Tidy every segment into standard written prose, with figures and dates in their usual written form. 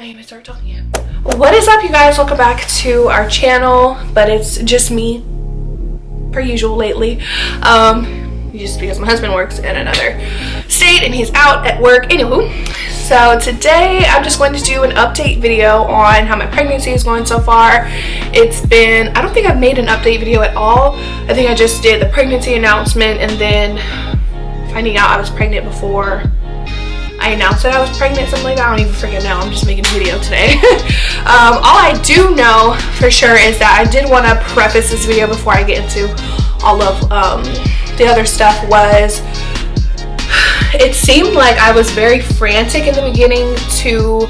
can't even start talking yet. What is up, you guys? Welcome back to our channel, but it's just me per usual lately. Just because my husband works in another state and he's out at work. Anywho, so today I'm just going to do an update video on how my pregnancy is going so far. It's been, I don't think I've made an update video at all. I think I just did the pregnancy announcement and then finding out I was pregnant before I announced that I was pregnant, something like that. I don't even freaking know. I'm just making a video today. All I do know for sure is that I did want to preface this video before I get into all of the other stuff. Was it seemed like I was very frantic in the beginning to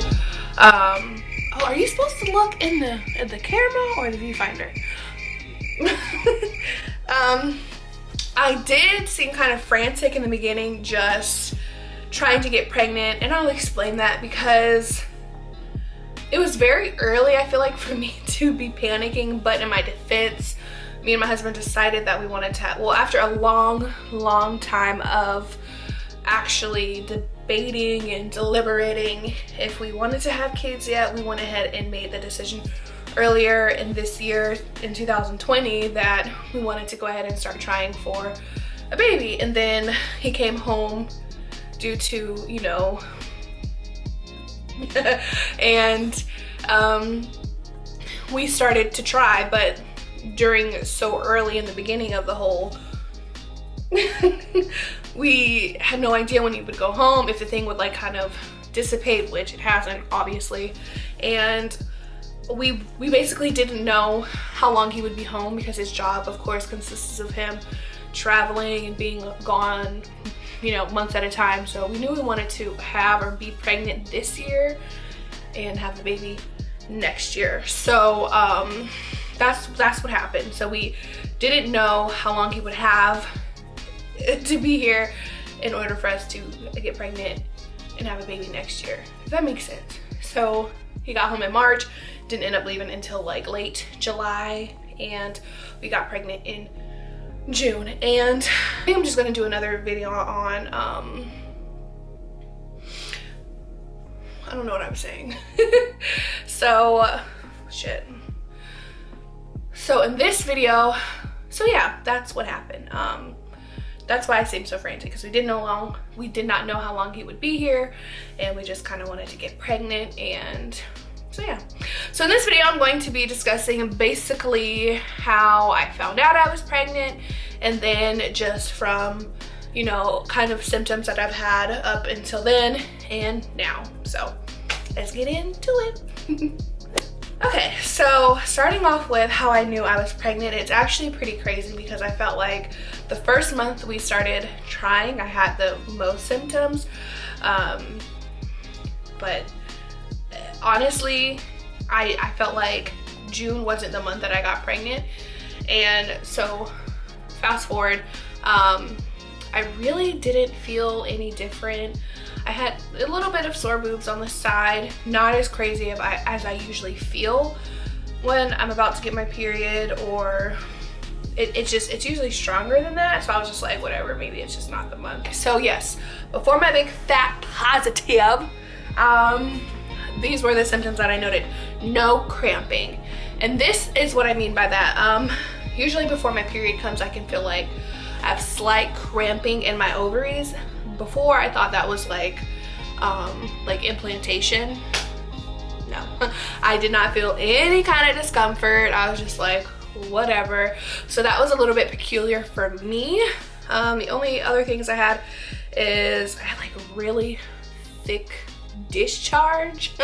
oh, are you supposed to look in the camera or the viewfinder? I did seem kind of frantic in the beginning, just trying to get pregnant, and I'll explain that because it was very early, I feel like, for me to be panicking. But in my defense, me and my husband decided that we wanted to have, well, after a long time of actually debating and deliberating if we wanted to have kids yet, we went ahead and made the decision earlier in this year, in 2020, that we wanted to go ahead and start trying for a baby. And then he came home due to, you know, and we started to try, but during so early in the beginning of the whole we had no idea when he would go home, if the thing would like kind of dissipate, which it hasn't, obviously. And we basically didn't know how long he would be home, because his job, of course, consists of him traveling and being gone, you know, months at a time. So we knew we wanted to have or be pregnant this year and have the baby next year. So that's what happened. So we didn't know how long he would have to be here in order for us to get pregnant and have a baby next year, if that makes sense. So he got home in March, didn't end up leaving until like late July, and we got pregnant in June. And I think I'm just gonna do another video on I don't know what I'm saying. So shit. So in this video, so yeah, that's what happened. That's why I seemed so frantic, because we did not know how long he would be here, and we just kind of wanted to get pregnant. And so yeah, so in this video I'm going to be discussing basically how I found out I was pregnant, and then just from, you know, kind of symptoms that I've had up until then and now. So let's get into it. Okay, so starting off with how I knew I was pregnant, it's actually pretty crazy, because I felt like the first month we started trying, I had the most symptoms, but honestly, I felt like June wasn't the month that I got pregnant. And so fast forward, I really didn't feel any different. I had a little bit of sore boobs on the side, not as crazy as I usually feel when I'm about to get my period, or it's usually stronger than that. So I was just like, whatever, maybe it's just not the month. So yes, before my big fat positive, these were the symptoms that I noted. No cramping. And this is what I mean by that. Usually before my period comes, I can feel like I have slight cramping in my ovaries. Before, I thought that was like implantation. No, I did not feel any kind of discomfort. I was just like, whatever. So that was a little bit peculiar for me. The only other things I had is I had like a really thick discharge,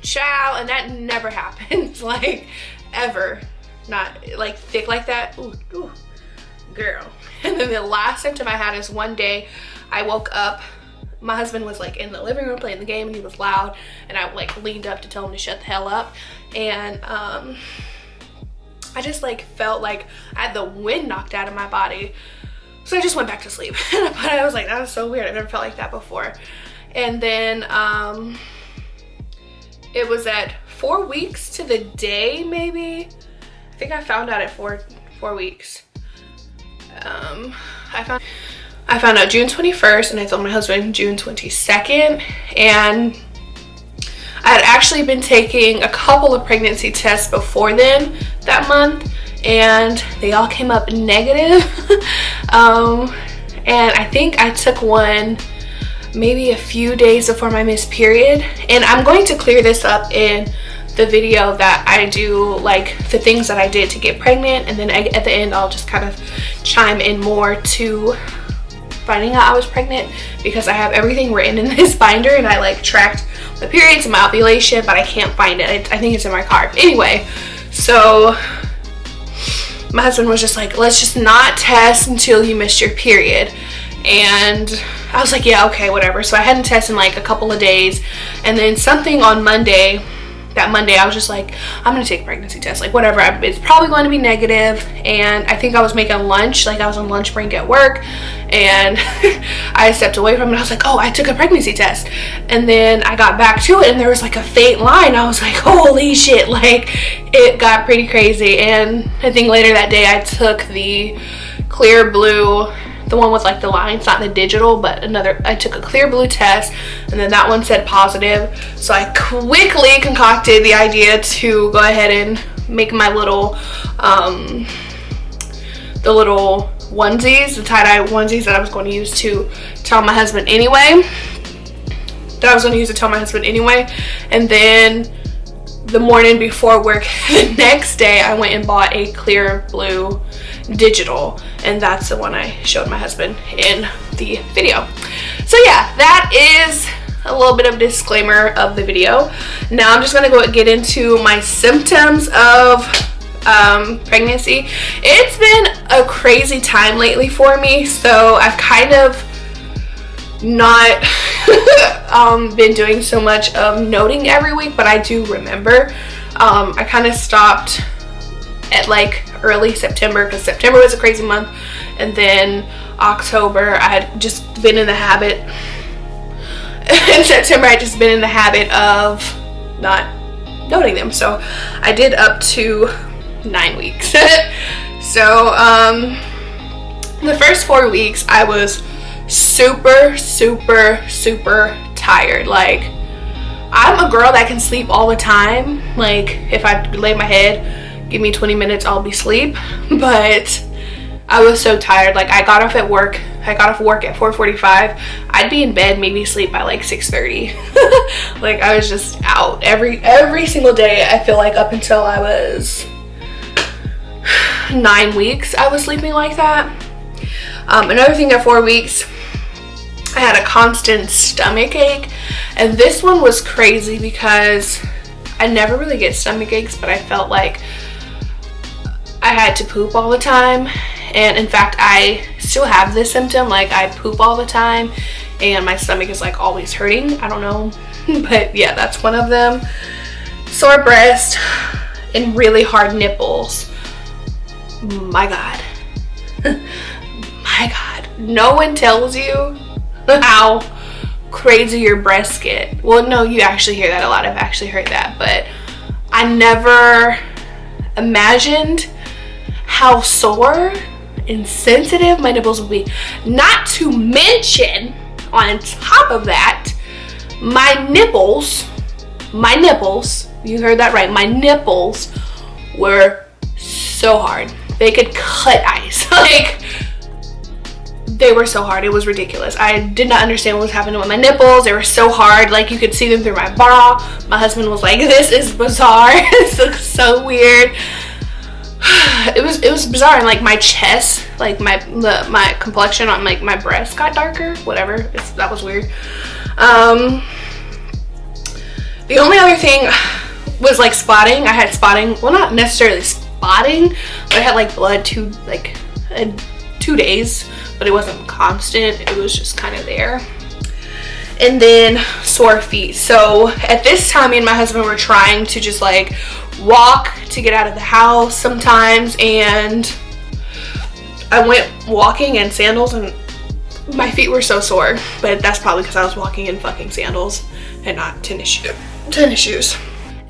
child, and that never happens, like ever. Not like thick like that. Ooh, ooh, girl. And then the last symptom I had is one day I woke up, my husband was like in the living room playing the game, and he was loud, and I like leaned up to tell him to shut the hell up. And I just like felt like I had the wind knocked out of my body, so I just went back to sleep. But I was like, that was so weird, I never felt like that before. And then it was at 4 weeks to the day, maybe. I think I found out at four weeks. I found out June 21st, and I told my husband June 22nd, and I had actually been taking a couple of pregnancy tests before then that month, and they all came up negative. And I think I took one maybe a few days before my missed period, and I'm going to clear this up in the video that I do, like the things that I did to get pregnant, and then at the end I'll just kind of chime in more to finding out I was pregnant, because I have everything written in this binder, and I like tracked my periods and my ovulation, but I can't find it. I think it's in my car. Anyway, so my husband was just like, let's just not test until you missed your period. And I was like, yeah, okay, whatever. So I hadn't tested in like a couple of days, and then something on Monday, that Monday, I was just like, I'm gonna take a pregnancy test, like whatever, it's probably going to be negative. And I think I was making lunch, like I was on lunch break at work, and I stepped away from it. I was like, oh, I took a pregnancy test. And then I got back to it, and there was like a faint line. I was like, holy shit, like it got pretty crazy. And I think later that day I took the clear blue, the one with like the lines, not the digital, but I took a clear blue test, and then that one said positive. So I quickly concocted the idea to go ahead and make my little the little onesies, the tie-dye onesies that I was going to use to tell my husband anyway. And then the morning before work the next day, I went and bought a clear blue digital, and that's the one I showed my husband in the video. So yeah, that is a little bit of a disclaimer of the video. Now I'm just gonna get into my symptoms of pregnancy. It's been a crazy time lately for me, so I've kind of not been doing so much of noting every week, but I do remember. I kind of stopped at like early September, because September was a crazy month, and then October I had just been in the habit, in September I had just been in the habit of not noting them. So I did up to 9 weeks. So the first 4 weeks I was super tired. Like, I'm a girl that can sleep all the time. Like, if I lay my head, give me 20 minutes, I'll be asleep. But I was so tired. Like, I got off work at 4:45. I'd be in bed, maybe sleep by like 6:30. Like, I was just out every single day. I feel like up until I was 9 weeks, I was sleeping like that. Another thing, at 4 weeks, I had a constant stomach ache, and this one was crazy because I never really get stomach aches, but I felt like I had to poop all the time. And in fact, I still have this symptom, like I poop all the time and my stomach is like always hurting. I don't know, but yeah, that's one of them. Sore breast and really hard nipples. My God. My God. No one tells you how crazy your breasts get. Well, no, you actually hear that a lot. I've actually heard that, but I never imagined how sore and sensitive my nipples would be. Not to mention, on top of that, my nipples, you heard that right, my nipples were so hard. They could cut ice. Like, they were so hard. It was ridiculous. I did not understand what was happening with my nipples. They were so hard. Like, you could see them through my bra. My husband was like, this is bizarre. This looks so weird. It was bizarre. And like my chest, like my complexion on like my breast got darker. Whatever. That was weird. The only other thing was like spotting. I had spotting. Well, not necessarily spotting, but I had like blood 2 days, but it wasn't constant. It was just kind of there. And then sore feet. So at this time, me and my husband were trying to just like walk to get out of the house sometimes, and I went walking in sandals and my feet were so sore, but that's probably because I was walking in fucking sandals and not tennis shoes.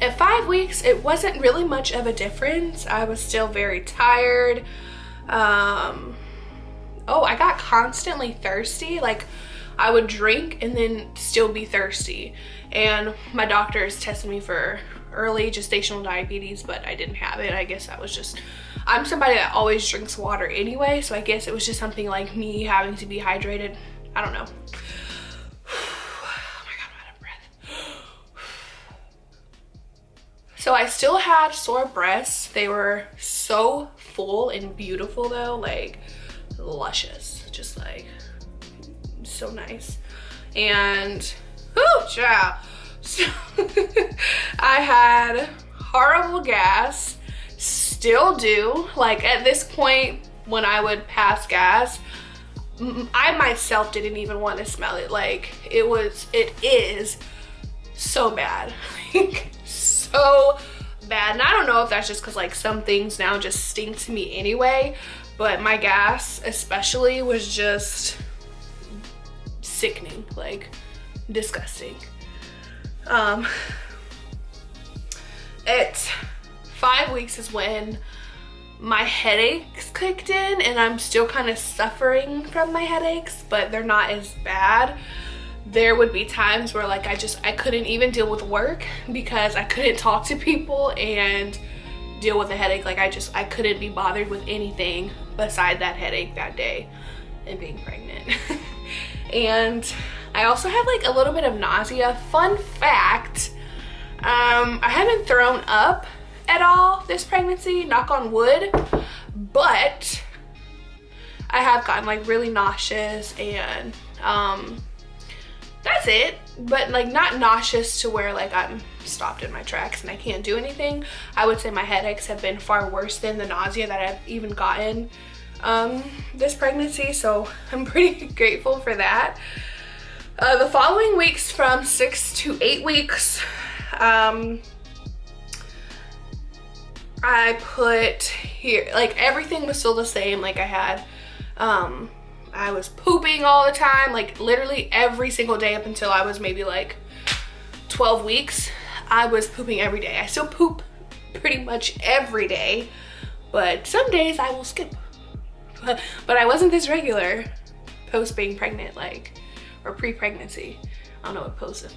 At 5 weeks, it wasn't really much of a difference. I was still very tired. Oh, I got constantly thirsty. Like, I would drink and then still be thirsty. And my doctors tested me for early gestational diabetes, but I didn't have it. I guess that was just, I'm somebody that always drinks water anyway, so I guess it was just something like me having to be hydrated. I don't know. Oh my God, I'm out of breath. So I still had sore breasts. They were so full and beautiful though, like luscious, just like so nice. And whoo, child. So I had horrible gas, still do. Like at this point when I would pass gas, I myself didn't even want to smell it. Like it is so bad. So bad. And I don't know if that's just because like some things now just stink to me anyway, but my gas especially was just sickening, like disgusting. At 5 weeks is when my headaches kicked in, and I'm still kind of suffering from my headaches, but they're not as bad. There would be times where like I couldn't even deal with work because I couldn't talk to people and deal with a headache. Like I couldn't be bothered with anything beside that headache that day and being pregnant. And I also had like a little bit of nausea. Fun fact, I haven't thrown up at all this pregnancy, knock on wood, but I have gotten like really nauseous, and that's it. But like not nauseous to where like I'm stopped in my tracks and I can't do anything. I would say my headaches have been far worse than the nausea that I've even gotten this pregnancy, so I'm pretty grateful for that. The following weeks, from 6 to 8 weeks, I put here, like everything was still the same. Like I had, I was pooping all the time, like literally every single day up until I was maybe like 12 weeks. I was pooping every day. I still poop pretty much every day, but some days I will skip. But I wasn't this regular post being pregnant, like, or pre-pregnancy. I don't know what post is.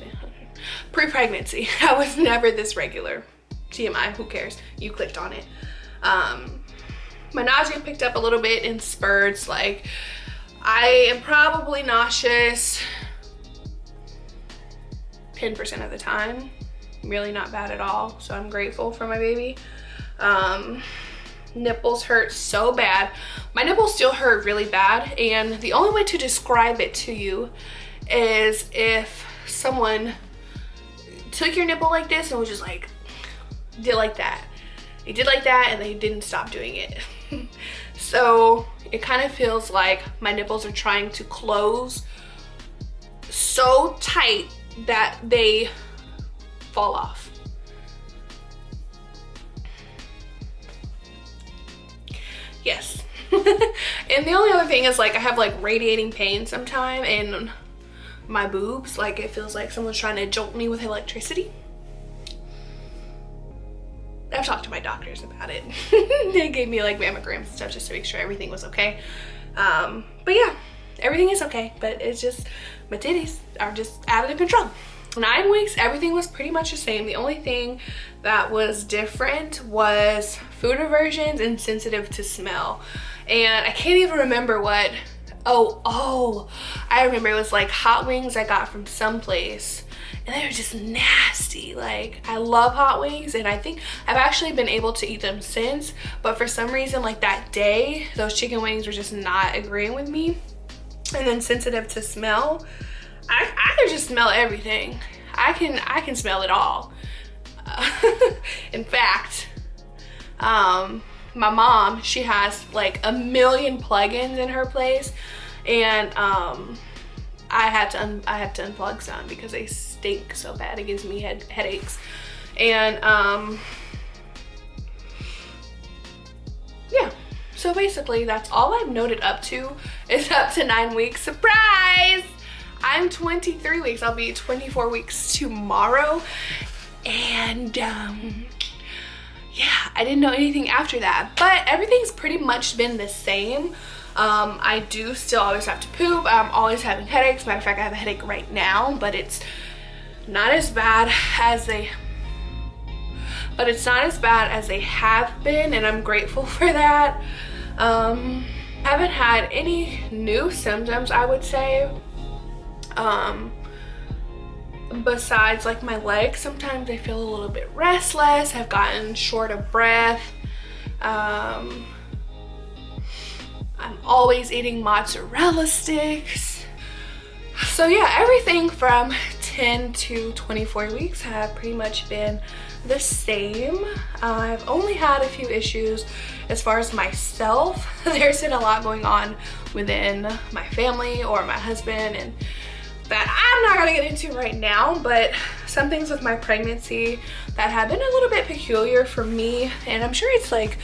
Pre-pregnancy, I was never this regular. TMI, who cares? You clicked on it. My nausea picked up a little bit in spurts. Like, I am probably nauseous 10% of the time. Really not bad at all, so I'm grateful for my baby. Nipples hurt so bad. My nipples still hurt really bad, and the only way to describe it to you is if someone took your nipple like this and was just like, did like that. They did like that and they didn't stop doing it. So it kind of feels like my nipples are trying to close so tight that they fall off. Yes. And the only other thing is like I have like radiating pain sometime in my boobs. Like it feels like someone's trying to jolt me with electricity. I've talked to my doctors about it. They gave me like mammograms and stuff just to make sure everything was okay. But yeah, everything is okay, but it's just my titties are just out of control. 9 weeks, everything was pretty much the same. The only thing that was different was food aversions and sensitive to smell. And I can't even remember what, oh, I remember it was like hot wings I got from someplace, and they were just nasty. Like, I love hot wings, and I think I've actually been able to eat them since, but for some reason, like that day, those chicken wings were just not agreeing with me. And then sensitive to smell, I can just smell everything. I can smell it all. In fact, my mom, she has like a million plugins in her place, and I had to unplug some because they stink so bad. It gives me headaches. And yeah, so basically that's all I've noted up to is up to 9 weeks. Surprise! I'm 23 weeks. I'll be 24 weeks tomorrow. And yeah, I didn't know anything after that, but everything's pretty much been the same. I do still always have to poop. I'm always having headaches. Matter of fact, I have a headache right now, but it's not as bad as they have been, and I'm grateful for that. Haven't had any new symptoms, I would say, besides like my legs. Sometimes I feel a little bit restless. I've gotten short of breath. I'm always eating mozzarella sticks. So yeah, everything from 10 to 24 weeks have pretty much been the same. I've only had a few issues as far as myself. There's been a lot going on within my family or my husband, and that I'm not gonna get into right now, but some things with my pregnancy that have been a little bit peculiar for me, and I'm sure it's like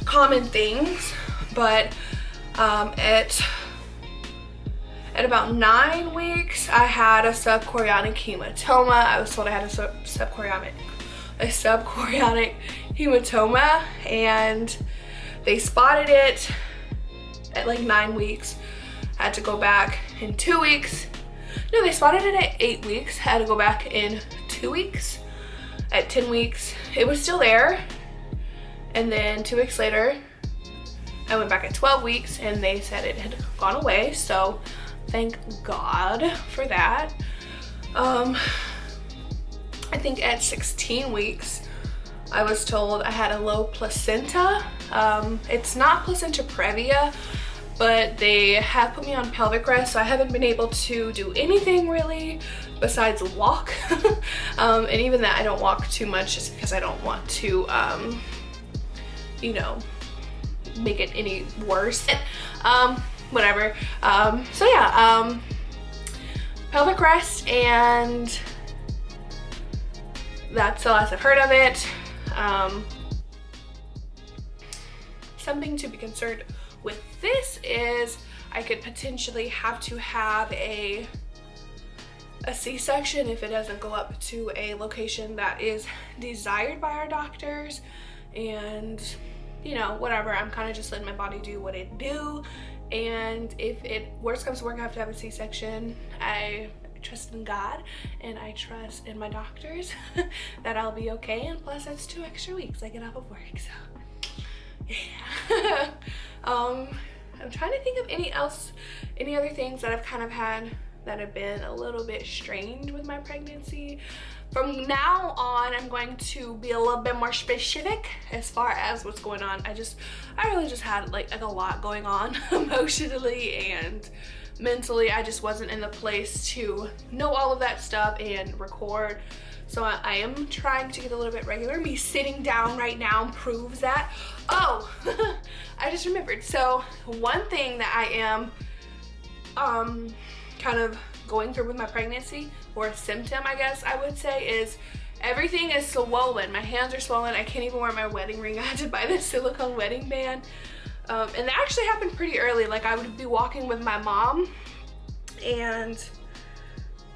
common things, but at about 9 weeks, I had a subchorionic hematoma. I was told I had a subchorionic hematoma, and they spotted it at like 9 weeks. I had to go back in 2 weeks. No, they spotted it at 8 weeks. I had to go back in 2 weeks. At 10 weeks, it was still there. And then 2 weeks later, I went back at 12 weeks and they said it had gone away. So thank God for that. I think at 16 weeks, I was told I had a low placenta. It's not placenta previa, but they have put me on pelvic rest, so I haven't been able to do anything really besides walk. And even that, I don't walk too much just because I don't want to, you know, make it any worse. Whatever. So yeah, pelvic rest, and that's the last I've heard of it. Something to be concerned with this is I could potentially have to have a C-section if it doesn't go up to a location that is desired by our doctors. And you know, whatever, I'm kind of just letting my body do what it do. And if it worst comes to worst, I have to have a C-section, I trust in God and I trust in my doctors that I'll be okay. And plus that's 2 extra weeks I get off of work, so yeah. I'm trying to think of any other things that I've kind of had that have been a little bit strange with my pregnancy. From now on, I'm going to be a little bit more specific as far as what's going on. I really just had like a lot going on emotionally and mentally. I just wasn't in the place to know all of that stuff and record. So I am trying to get a little bit regular. Me sitting down right now proves that. Oh, I just remembered. So one thing that I am kind of going through with my pregnancy, or a symptom I guess I would say, is everything is swollen. My hands are swollen. I can't even wear my wedding ring. I had to buy this silicone wedding band. And that actually happened pretty early. Like I would be walking with my mom, and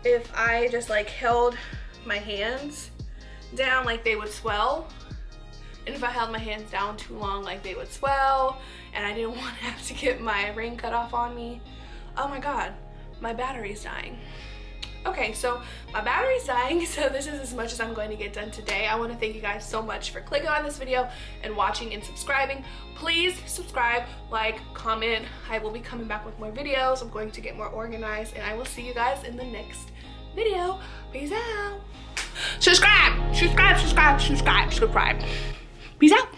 if I just like held my hands down, like they would swell. And if I held my hands down too long, like they would swell, and I didn't want to have to get my ring cut off on me. Oh my God, my battery's dying. Okay, so my battery's dying, so this is as much as I'm going to get done today. I want to thank you guys so much for clicking on this video and watching and subscribing. Please subscribe, like, comment. I will be coming back with more videos. I'm going to get more organized, and I will see you guys in the next video. Peace out. Subscribe. Peace out.